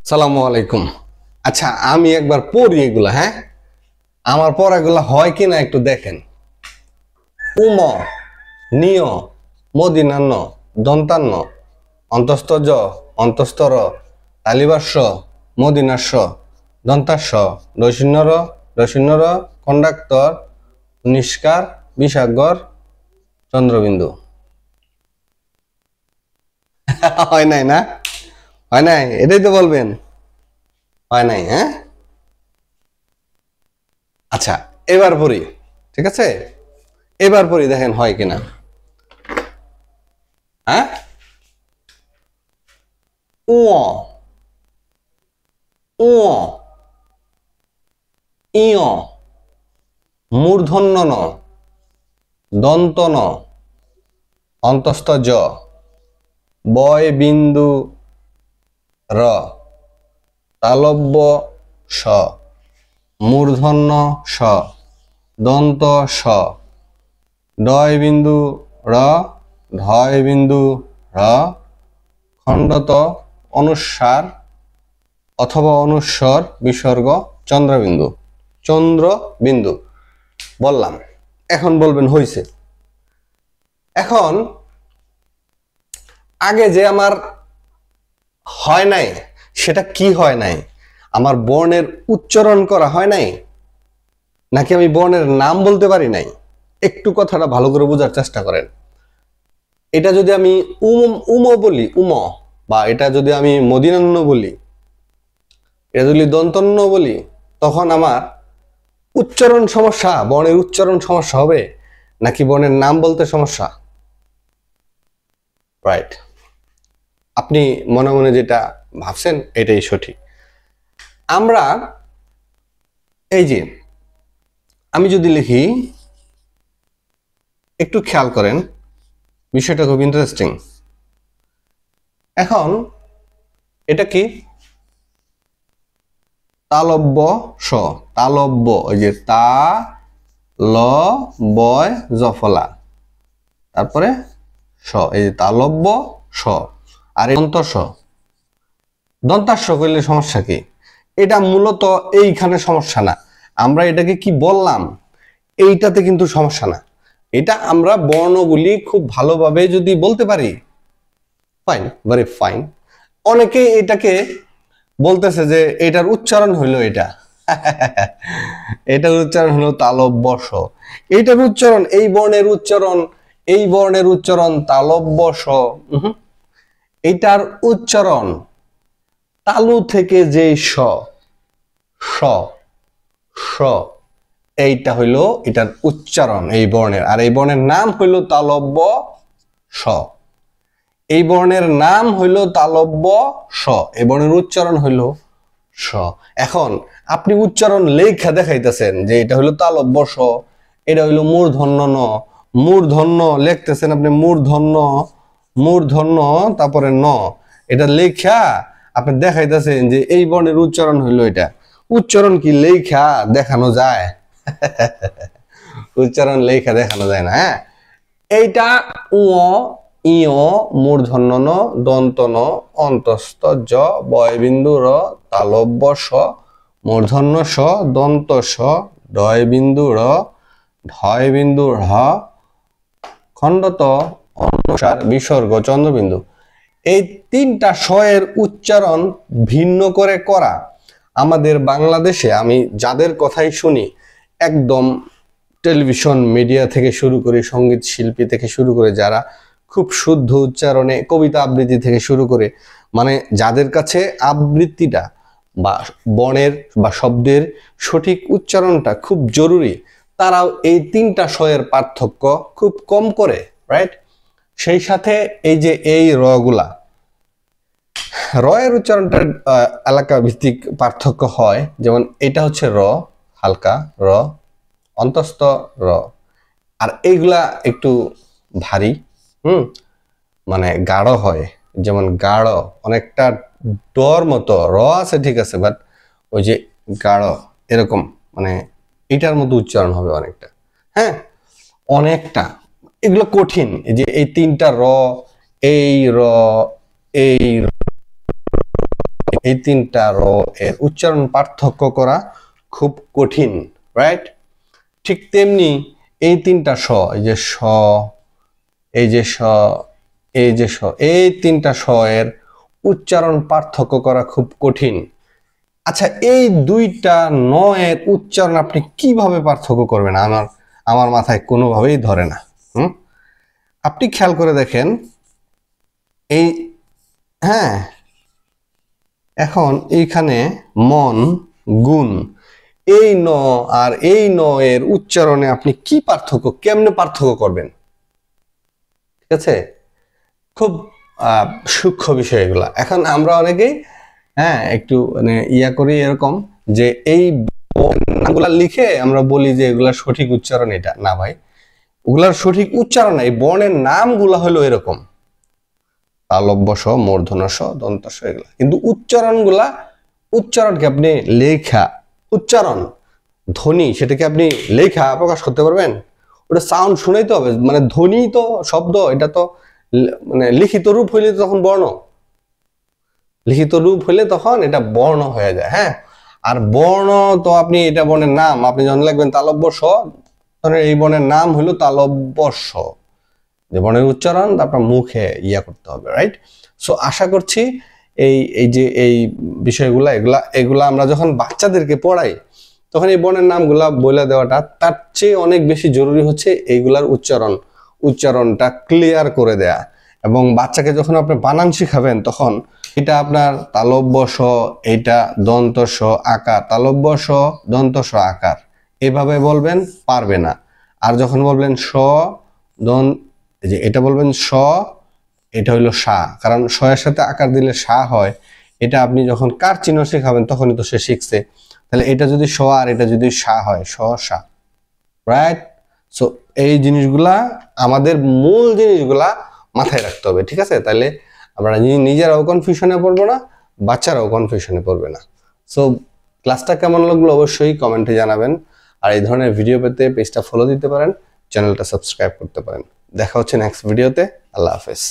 সালামু আলাইকুম। আচ্ছা, আমি একবার পড়ি এগুলা। হ্যাঁ, আমার পড়াগুলা হয় কিনা একটু দেখেন। উম, নিয়, মদিনান্ন, দন্তান্ন, অন্তস্তজ, অন্তস্তর, তালিবাস্য, মদিনাস্য, দন্তাস্য, দশিন্নর, দশিন্নর, কন্ডাক্টর, নিষ্কার, বিসাগর, চন্দ্রবিন্দু। হয় নাই না? হয় নাই, এটাই তো বলবেন। হয় নাই? হ্যাঁ, আচ্ছা, এবার পড়ি। ঠিক আছে, এবার পড়ি, দেখেন হয় কিনা। হ্যাঁ, উ, উ, ইয়, মূর্ধন্য ন, দন্ত ন, অন্তস্থ জ, বয় বিন্দু র, তালব্য স, মূর্ধন্য স, দন্ত স, ডয় বিন্দু র, ঢয় বিন্দু র, খণ্ডত অনুস্বার অথবা অনুস্বর বিসর্গ চন্দ্রবিন্দু। চন্দ্রবিন্দু বললাম। এখন বলবেন হইছে। এখন আগে যে আমার হয় নাই, সেটা কি হয় নাই? আমার বর্ণের উচ্চারণ করা হয় নাই, নাকি আমি বর্ণের নাম বলতে পারি নাই? একটু কথাটা ভালো করে বোঝার চেষ্টা করেন। এটা যদি আমি উম বলি, বা এটা যদি আমি মদিনান্ন বলি, এটা যদি দন্তন্য বলি, তখন আমার উচ্চারণ সমস্যা, বর্ণের উচ্চারণ সমস্যা হবে, নাকি বর্ণের নাম বলতে সমস্যা? রাইট। আপনি মনে মনে যেটা ভাবছেন এটাই সঠিক। আমরা এই যে আমি যদি লিখি, একটু খেয়াল করেন, বিষয়টা খুব ইন্টারেস্টিং। এখন এটা কি? তালব্য স, তালব্য, ওই যে তা ল বয় জফলা, তারপরে স, এই যে তালব্য স, আর দন্ত স। দন্তাস্য করলে সমস্যা কি? এটা মূলত এইখানে সমস্যা না, আমরা এটাকে কি বললাম এইটাতে কিন্তু সমস্যা না। এটা আমরা বর্ণগুলি খুব ভালোভাবে যদি বলতে পারি, ফাইন, ভেরি ফাইন। অনেকে এটাকে বলতেছে যে এটার উচ্চারণ হইলো এটা এটার উচ্চারণ হলো তালব্য স। এইটার উচ্চারণ, এই বর্ণের উচ্চারণ, এই বর্ণের উচ্চারণ তালব্য স। এইটার উচ্চারণ তালু থেকে যে স, স, স, এইটা হইলো এটার উচ্চারণ এই বর্ণের, আর এই বর্ণের নাম হইলো তালব্য স। এই বর্ণের নাম হইল তালব্য স, এই বর্ণের উচ্চারণ হইল স। এখন আপনি উচ্চারণ লেখা দেখাইতেছেন যে এটা হইলো তালব্য স, এটা হইলো মূর্ধন্য ন, মূর্ধন্য লিখতেছেন আপনি, মূর্ধন্য, মূর্ধন্য, তারপরে ন, এটা লেখা আপনি দেখাইতেছেন যে এই বর্ণের উচ্চারণ হইলো এটা। উচ্চারণ কি লেখা দেখানো যায়? উচ্চারণ লেখা দেখানো যায় না। হ্যাঁ, এইটা উ, ইয়, মূর্ধন্য ন, দন্ত ন, অন্তস্থ জ, বয়বিন্দু র, তালব্য স, মূর্ধন্য স, দন্ত স, ডয় বিন্দু র, ঢয় বিন্দু ঢ, খণ্ডত অনুসার বিসর্গ চন্দ্রবিন্দু। এই তিনটা স এর উচ্চারণ ভিন্ন করে করা আমাদের বাংলাদেশে, আমি যাদের কথাই শুনি, একদম টেলিভিশন মিডিয়া থেকে শুরু করে, সঙ্গীত শিল্পী থেকে শুরু করে, যারা খুব শুদ্ধ উচ্চারণে, কবিতা আবৃত্তি থেকে শুরু করে, মানে যাদের কাছে আবৃত্তিটা বা বর্ণের বা শব্দের সঠিক উচ্চারণটা খুব জরুরি, তারাও এই তিনটা স্বয়ের পার্থক্য খুব কম করে, রাইট? সেই সাথে এই যে এই র গুলা, র এর উচ্চারণটা এলাকা ভিত্তিক পার্থক্য হয়। যেমন এটা হচ্ছে র, হালকা র, অন্তস্থ র, আর এইগুলা একটু ভারী, মানে গাঢ় হয়। যেমন গাঢ়, অনেকটা ডর মতো, র আছে ঠিক আছে, বাট ওই যে গাঢ় এরকম, মানে এটার মতো উচ্চারণ হবে অনেকটা। হ্যাঁ, অনেকটা, এগুলো কঠিন। এই যে এই তিনটা র, এই র, এই র, এই তিনটা র এর উচ্চারণ পার্থক্য করা খুব কঠিন, রাইট? ঠিক তেমনি এই তিনটা স, এই যে স, এই যে স, এই যে স, এই তিনটা স এর উচ্চারণ পার্থক্য করা খুব কঠিন। আচ্ছা, এই দুইটা ন এর উচ্চারণ আপনি কিভাবে পার্থক্য করবেন? আমার মাথায় কোনোভাবেই ধরে না। আপনি খেয়াল করে দেখেন, এই হ্যাঁ, এখন এইখানে মন, গুণ, এই ন আর এই ন এর উচ্চারণে আপনি কি পার্থক্য, কেমনে পার্থক্য করবেন? ঠিক আছে, খুব সূক্ষ্ম বিষয় এগুলা। এখন আমরা অনেকেই একটু মানে ইয়া করি এরকম যে এই নামগুলা লিখে আমরা বলি যে এগুলা সঠিক উচ্চারণ। এটা না ভাই, ওগুলার সঠিক উচ্চারণ এই বর্ণের নামগুলা হলো এরকম, তালব্য স, মূর্ধন্য স, দন্ত স, এগুলা। কিন্তু উচ্চারণকে আপনি লেখা, উচ্চারণ ধ্বনি, সেটাকে আপনি লেখা প্রকাশ করতে পারবেন? ওটা সাউন্ড শুনেই তো হবে, মানে ধ্বনি তো শব্দ, এটা তো মানে লিখিত রূপ হইলে তখন বর্ণ, লিখিত রূপ হইলে তখন এটা বর্ণ হয়ে যায়। হ্যাঁ, আর বর্ণ তো আপনি এটা বর্ণের নাম, আপনি যখন লিখবেন তালব্য স, তখন এই বর্ণের নাম হইলো তালব্য স, যে বর্ণের উচ্চারণ আপনার মুখে ইয়া করতে হবে, রাইট? সো আশা করছি এই যে এই বিষয়গুলা এগুলা আমরা যখন বাচ্চাদেরকে পড়াই তখন এই বর্ণের নামগুলা বলে দেওয়াটা তার চেয়ে অনেক বেশি জরুরি হচ্ছে এইগুলার উচ্চারণটা ক্লিয়ার করে দেয়া। এবং বাচ্চাকে যখন আপনি বানান শিখাবেন তখন এটা আপনার তালব্য স, এটা দন্ত স আকার, তালব্য স দন্ত স আকার, এভাবে বলবেন, পারবে না। আর যখন বলবেন স যে এটা বলবেন স, এটা হইলো সা, কারণ স এর সাথে আকার দিলে সা হয়। এটা আপনি যখন কার চিহ্ন শেখাবেন তখনই তো সে শিখছে। তাহলে এটা যদি স আর এটা যদি সা হয়, স সা, রাইট? সো এই জিনিসগুলা, আমাদের মূল জিনিসগুলা মাথায় রাখতে হবে, ঠিক আছে? তাহলে আমরা নিজেরাও কনফিউশনে পড়বো না, বাচ্চারাও কনফিউশনে পড়বে না। সো ক্লাসটা কেমন লাগলো অবশ্যই কমেন্টে জানাবেন। আর এই ধরনের ভিডিও পেতে পেজটা ফলো দিতে পারেন, চ্যানেলটা সাবস্ক্রাইব করতে পারেন। দেখা হচ্ছে নেক্সট ভিডিওতে। আল্লাহ হাফেজ।